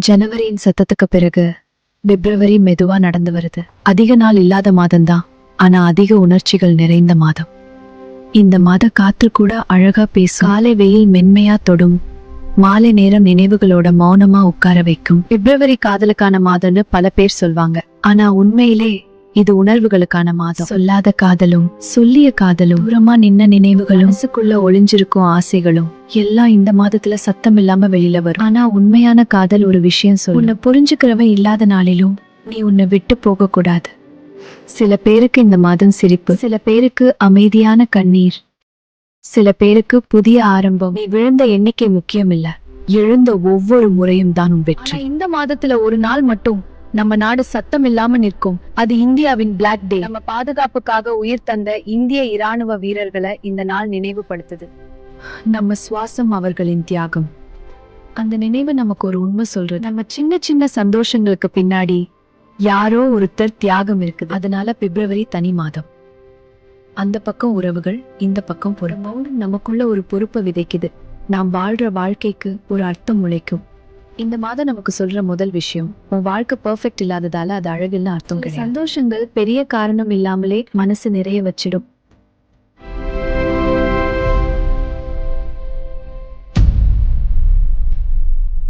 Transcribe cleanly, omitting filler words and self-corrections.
ஜனவரியின் சத்தத்துக்கு பிறகு பிப்ரவரி மெதுவா நடந்து வருது. அதிக நாள் இல்லாத மாதம்தான், ஆனா அதிக உணர்ச்சிகள் நிறைந்த மாதம். இந்த மாத காற்று கூட அழகா பேசும். காலை வெயில் மென்மையா தொடும், மாலை நேரம் நினைவுகளோட மௌனமா உட்கார வைக்கும். பிப்ரவரி காதலுக்கான மாதம்னு பல பேர் சொல்வாங்க, ஆனா உண்மையிலே இது உணர்வுகளுக்கான மாதம். சொல்லாத காதலும் சொல்லிய காதலும் தூரமா நின்ன நினைவுகளும் மனசுக்குள்ள ஒளிஞ்சிருக்கும் ஆசைகளும் எல்லாம் இந்த மாதத்துல சத்தம் இல்லாம வெளியில வரும். ஆனா உண்மையான காதல் ஒரு விஷயம் சொல்லு, உன்னை புரிஞ்சுக்கிறவன் இல்லாத நாளிலும் நீ உன்னை விட்டு போக கூடாது. சில பேருக்கு இந்த மாதம் சிரிப்பு, சில பேருக்கு அமைதியான கண்ணீர், சில பேருக்கு புதிய ஆரம்பம். நீ விழுந்த எண்ணிக்கை முக்கியம் இல்ல, எழுந்த ஒவ்வொரு முறையும் தான் உன் வெற்றி. இந்த மாதத்துல ஒரு நாள் மட்டும் நம்ம நாடு சத்தம் இல்லாம நிற்கும். அது இந்தியாவின் பிளாக் டே. நம்ம பாதுகாப்புக்காக உயிர் தந்த இந்திய இராணுவ வீரர்களை இந்த நாள் நினைவுபடுத்துது. நம்ம சுவாசம் அவர்களின் தியாகம். அந்த நினைவு நமக்கு ஒரு உண்மை சொல்றது, நம்ம சின்ன சின்ன சந்தோஷங்களுக்கு பின்னாடி யாரோ ஒருத்தர் தியாகம் இருக்குது. அதனால பிப்ரவரி தனி மாதம். அந்த பக்கம் உறவுகள், இந்த பக்கம் பொறுப்பு. நமக்குள்ள ஒரு பொறுப்பை விதைக்குது. நாம் வாழ்ற வாழ்க்கைக்கு ஒரு அர்த்தம் முளைக்கும். இந்த மாதம் நமக்கு சொல்ற முதல் விஷயம், உன் வாழ்க்கை பெர்ஃபெக்ட் இல்லாததால அது அழகுன்னு அர்த்தம் கிடையாது. சந்தோஷங்கள் பெரிய காரணம் இல்லாமலே மனசு நிறைய வச்சிடும்.